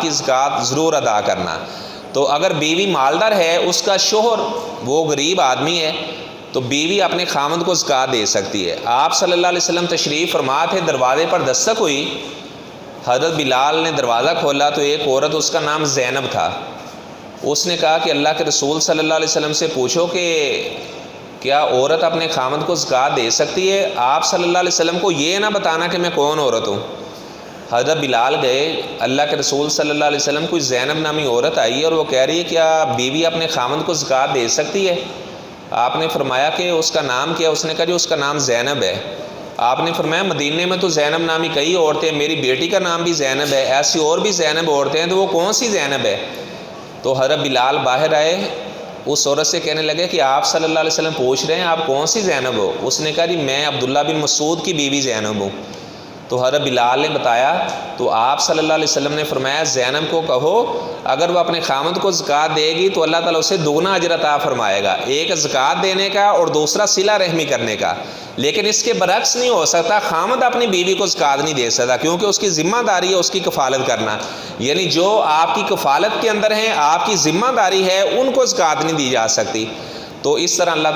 کی زکوٰۃ ضرور ادا کرنا۔ تو اگر بیوی مالدار ہے، اس کا شوہر وہ غریب آدمی ہے، تو بیوی اپنے خامند کو زکوٰۃ دے سکتی ہے۔ آپ صلی اللہ علیہ وسلم تشریف فرما تھے، دروازے پر دستک ہوئی، حضرت بلال نے دروازہ کھولا تو ایک عورت، اس کا نام زینب تھا، اس نے کہا کہ اللہ کے رسول صلی اللہ علیہ وسلم سے پوچھو کہ کیا عورت اپنے خامند کو زکوٰۃ دے سکتی ہے؟ آپ صلی اللہ علیہ وسلم کو یہ نہ بتانا کہ میں کون عورت ہوں۔ حضرت بلال گئے، اللہ کے رسول صلی اللہ علیہ وسلم کوئی زینب نامی عورت آئی ہے اور وہ کہہ رہی ہے کیا بیوی اپنے خامند کو زکوٰۃ دے سکتی ہے؟ آپ نے فرمایا کہ اس کا نام کیا؟ اس نے کہا جی اس کا نام زینب ہے۔ آپ نے فرمایا مدینے میں تو زینب نامی کئی عورتیں، میری بیٹی کا نام بھی زینب ہے، ایسی اور بھی زینب عورتیں ہیں، تو وہ کون سی زینب ہے؟ تو حضرت بلال باہر آئے، اس عورت سے کہنے لگے کہ آپ صلی اللہ علیہ وسلم پوچھ رہے ہیں آپ کون سی زینب ہو؟ اس نے کہا جی میں عبداللہ بن مسعود کی بیوی زینب ہوں۔ تو حضرت بلال نے بتایا، تو آپ صلی اللہ علیہ وسلم نے فرمایا زینب کو کہو اگر وہ اپنے خامند کو زکوٰۃ دے گی تو اللہ تعالیٰ اسے دگنا اجر عطا فرمائے گا، ایک زکوٰۃ دینے کا اور دوسرا صلہ رحمی کرنے کا۔ لیکن اس کے برعکس نہیں ہو سکتا، خامند اپنی بیوی کو زکوٰۃ نہیں دے سکتا، کیونکہ اس کی ذمہ داری ہے اس کی کفالت کرنا، یعنی جو آپ کی کفالت کے اندر ہیں، آپ کی ذمہ داری ہے، ان کو زکوٰۃ نہیں دی جا سکتی۔ تو اس طرح اللہ